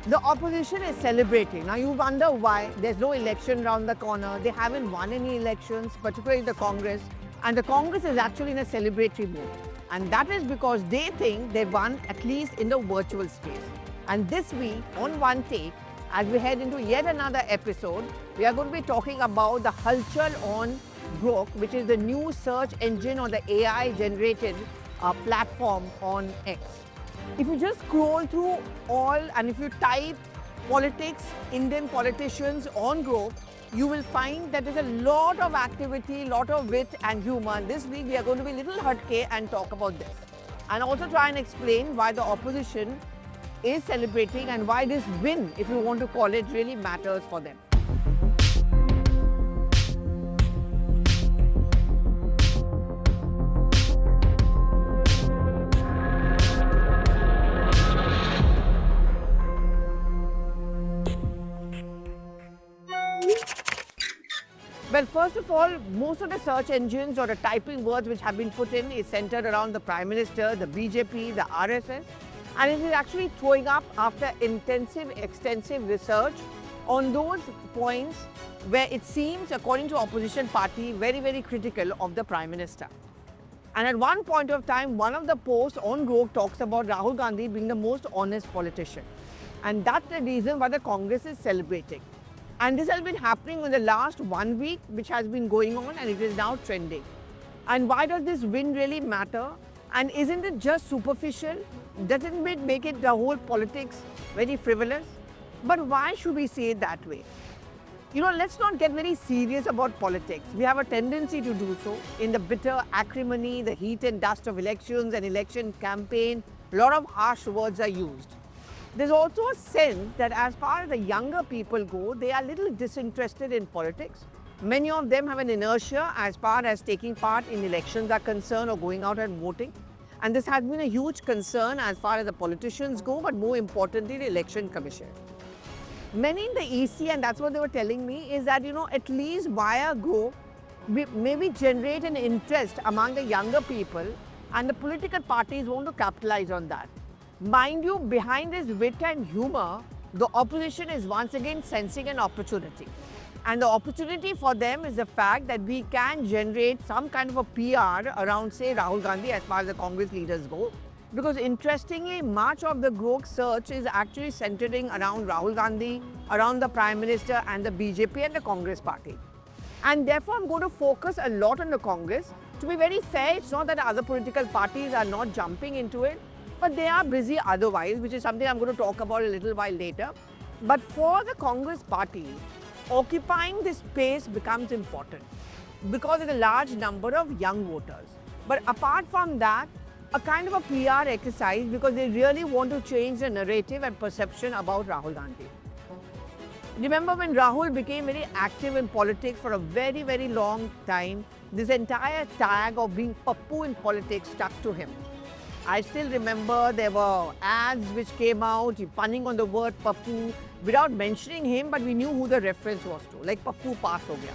The opposition is celebrating. Now you wonder why there's no election around the corner. They haven't won any elections, particularly the Congress. And the Congress is actually in a celebratory mood. And that is because they think they won at least in the virtual space. And this week, on One Take, as we head into yet another episode, we are going to be talking about the Halchal on Grok, which is the new search engine or the AI-generated platform on X. If you just scroll through all and if you type politics, Indian politicians on Grok, you will find that there's a lot of activity, lot of wit and humor. And this week we are going to be a little hatke and talk about this. And also try and explain why the opposition is celebrating and why this win, if you want to call it, really matters for them. Well, first of all, most of the search engines or the typing words which have been put in is centered around the Prime Minister, the BJP, the RSS, and it is actually throwing up after intensive, extensive research on those points where it seems, according to opposition party, very, very critical of the Prime Minister. And at one point of time, one of the posts on Grok talks about Rahul Gandhi being the most honest politician. And that's the reason why the Congress is celebrating. And this has been happening in the last 1 week, which has been going on, and it is now trending. And why does this win really matter? And isn't it just superficial? Doesn't it make it the whole politics very frivolous? But why should we say it that way? You know, let's not get very serious about politics. We have a tendency to do so. In the bitter acrimony, the heat and dust of elections and election campaign, a lot of harsh words are used. There's also a sense that as far as the younger people go, they are a little disinterested in politics. Many of them have an inertia as far as taking part in elections are concerned or going out and voting. And this has been a huge concern as far as the politicians go, but more importantly, the Election Commission. Many in the EC, and that's what they were telling me, is that, you know, at least via Go, maybe generate an interest among the younger people, and the political parties want to capitalize on that. Mind you, behind this wit and humor, the opposition is once again sensing an opportunity. And the opportunity for them is the fact that we can generate some kind of a PR around, say, Rahul Gandhi as far as the Congress leaders go. Because interestingly, much of the Grok search is actually centering around Rahul Gandhi, around the Prime Minister and the BJP and the Congress party. And therefore, I'm going to focus a lot on the Congress. To be very fair, it's not that other political parties are not jumping into it, but they are busy otherwise, which is something I'm going to talk about a little while later. But for the Congress party, occupying this space becomes important because of the large number of young voters. But apart from that, a kind of a PR exercise because they really want to change the narrative and perception about Rahul Gandhi. Remember when Rahul became very active in politics for a very, very long time, this entire tag of being Pappu in politics stuck to him. I still remember there were ads which came out punning on the word Pappu without mentioning him, but we knew who the reference was to, like Pappu pass ho gaya.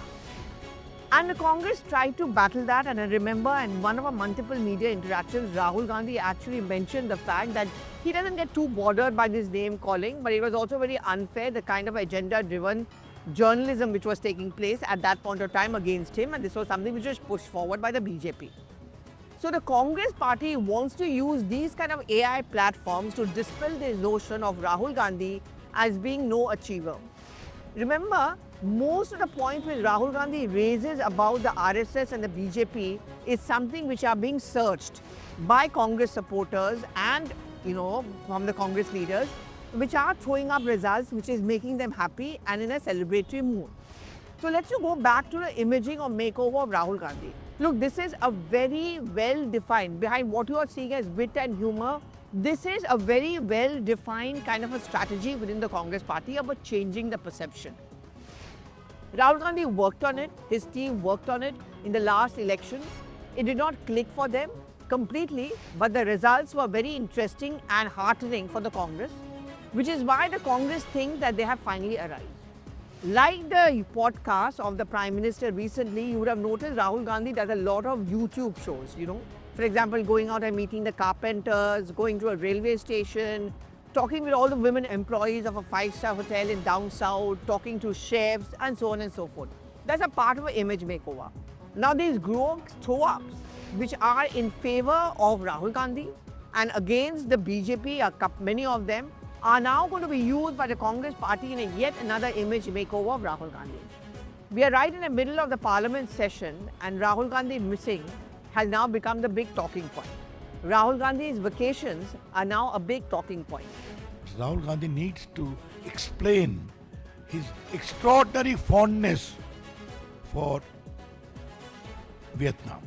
And the Congress tried to battle that, and I remember in one of our multiple media interactions, Rahul Gandhi actually mentioned the fact that he doesn't get too bothered by this name calling, but it was also very unfair, the kind of agenda-driven journalism which was taking place at that point of time against him, and this was something which was pushed forward by the BJP. So the Congress party wants to use these kind of AI platforms to dispel this notion of Rahul Gandhi as being no achiever. Remember, most of the points which Rahul Gandhi raises about the RSS and the BJP is something which are being searched by Congress supporters and, you know, from the Congress leaders, which are throwing up results which is making them happy and in a celebratory mood. So let's go back to the imaging or makeover of Rahul Gandhi. Look, this is a very well-defined, behind what you are seeing as wit and humor, this is a very well-defined kind of a strategy within the Congress party about changing the perception. Rahul Gandhi worked on it, his team worked on it in the last elections. It did not click for them completely, but the results were very interesting and heartening for the Congress, which is why the Congress thinks that they have finally arrived. Like the podcast of the Prime Minister recently, you would have noticed Rahul Gandhi does a lot of YouTube shows, you know. For example, going out and meeting the carpenters, going to a railway station, talking with all the women employees of a five-star hotel in down south, talking to chefs and so on and so forth. That's a part of an image makeover. Now these growth throw-ups which are in favor of Rahul Gandhi and against the BJP, many of them, are now going to be used by the Congress party in yet another image makeover of Rahul Gandhi. We are right in the middle of the parliament session and Rahul Gandhi missing has now become the big talking point. Rahul Gandhi's vacations are now a big talking point. Rahul Gandhi needs to explain his extraordinary fondness for Vietnam.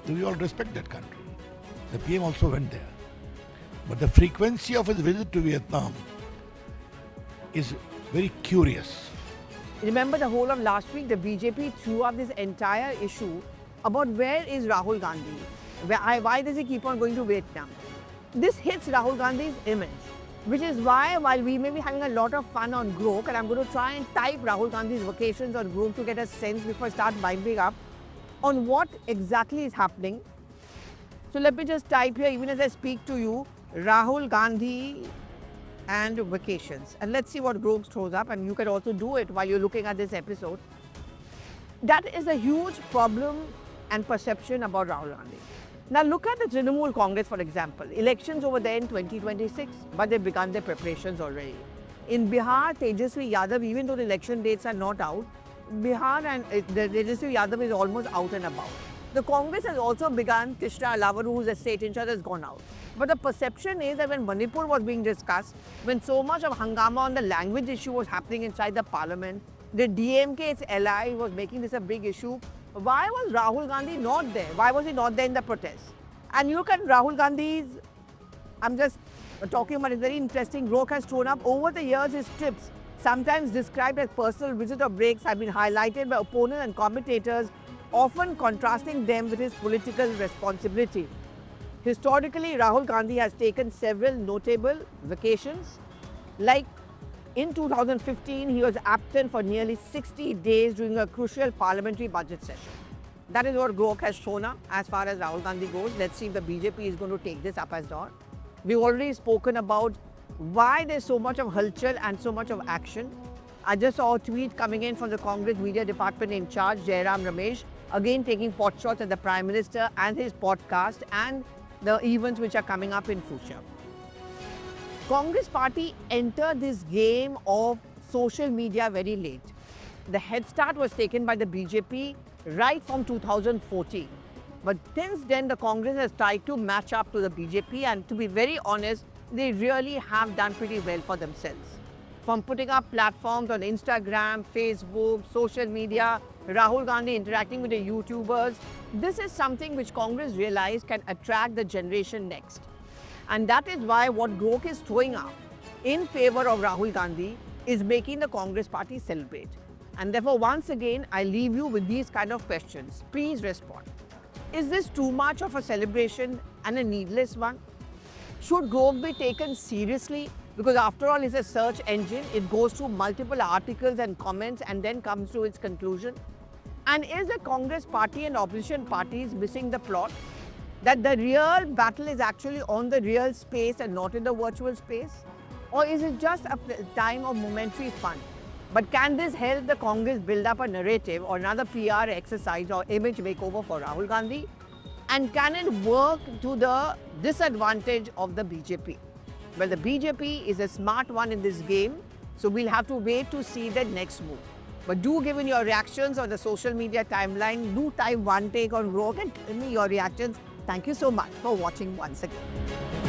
We all respect that country. The PM also went there. But the frequency of his visit to Vietnam is very curious. Remember the whole of last week, the BJP threw up this entire issue about where is Rahul Gandhi? Why does he keep on going to Vietnam? This hits Rahul Gandhi's image, which is why while we may be having a lot of fun on Grok, and I'm going to try and type Rahul Gandhi's vacations on Grok to get a sense before I start binding up on what exactly is happening. So let me just type here, even as I speak to you, Rahul Gandhi and vacations. And let's see what Grok throws up, and you can also do it while you're looking at this episode. That is a huge problem and perception about Rahul Gandhi. Now look at the Trinamool Congress, for example. Elections over there in 2026, but they've begun their preparations already. In Bihar, Tejasvi Yadav, even though the election dates are not out, Bihar and the Tejasvi Yadav is almost out and about. The Congress has also begun. Krishna Alavaru, who's a state in charge, has gone out. But the perception is that when Manipur was being discussed, when so much of hangama on the language issue was happening inside the parliament, the DMK, its ally, was making this a big issue. Why was Rahul Gandhi not there? Why was he not there in the protest? And you look at Rahul Gandhi's, I'm just talking about, it's very interesting. Grok has thrown up over the years his trips, sometimes described as personal visit or breaks, have been highlighted by opponents and commentators, often contrasting them with his political responsibility. Historically, Rahul Gandhi has taken several notable vacations. Like in 2015, he was absent for nearly 60 days during a crucial parliamentary budget session. That is what Grok has shown up as far as Rahul Gandhi goes. Let's see if the BJP is going to take this up as well. We've already spoken about why there's so much of halchal and so much of action. I just saw a tweet coming in from the Congress media department in charge, Jairam Ramesh, again taking pot shots at the Prime Minister and his podcast and the events which are coming up in future. Congress party entered this game of social media very late. The head start was taken by the BJP right from 2014. But since then, the Congress has tried to match up to the BJP, and to be very honest, they really have done pretty well for themselves. From putting up platforms on Instagram, Facebook, social media, Rahul Gandhi interacting with the YouTubers, this is something which Congress realized can attract the generation next. And that is why what Grok is throwing up in favor of Rahul Gandhi is making the Congress party celebrate. And therefore, once again, I leave you with these kind of questions. Please respond. Is this too much of a celebration and a needless one? Should Grok be taken seriously? Because after all, it's a search engine. It goes through multiple articles and comments and then comes to its conclusion. And is the Congress party and opposition parties missing the plot? That the real battle is actually on the real space and not in the virtual space? Or is it just a time of momentary fun? But can this help the Congress build up a narrative or another PR exercise or image makeover for Rahul Gandhi? And can it work to the disadvantage of the BJP? Well, the BJP is a smart one in this game, so we'll have to wait to see the next move. But do give in your reactions on the social media timeline. Do type one take on Grok and tell me your reactions. Thank you so much for watching once again.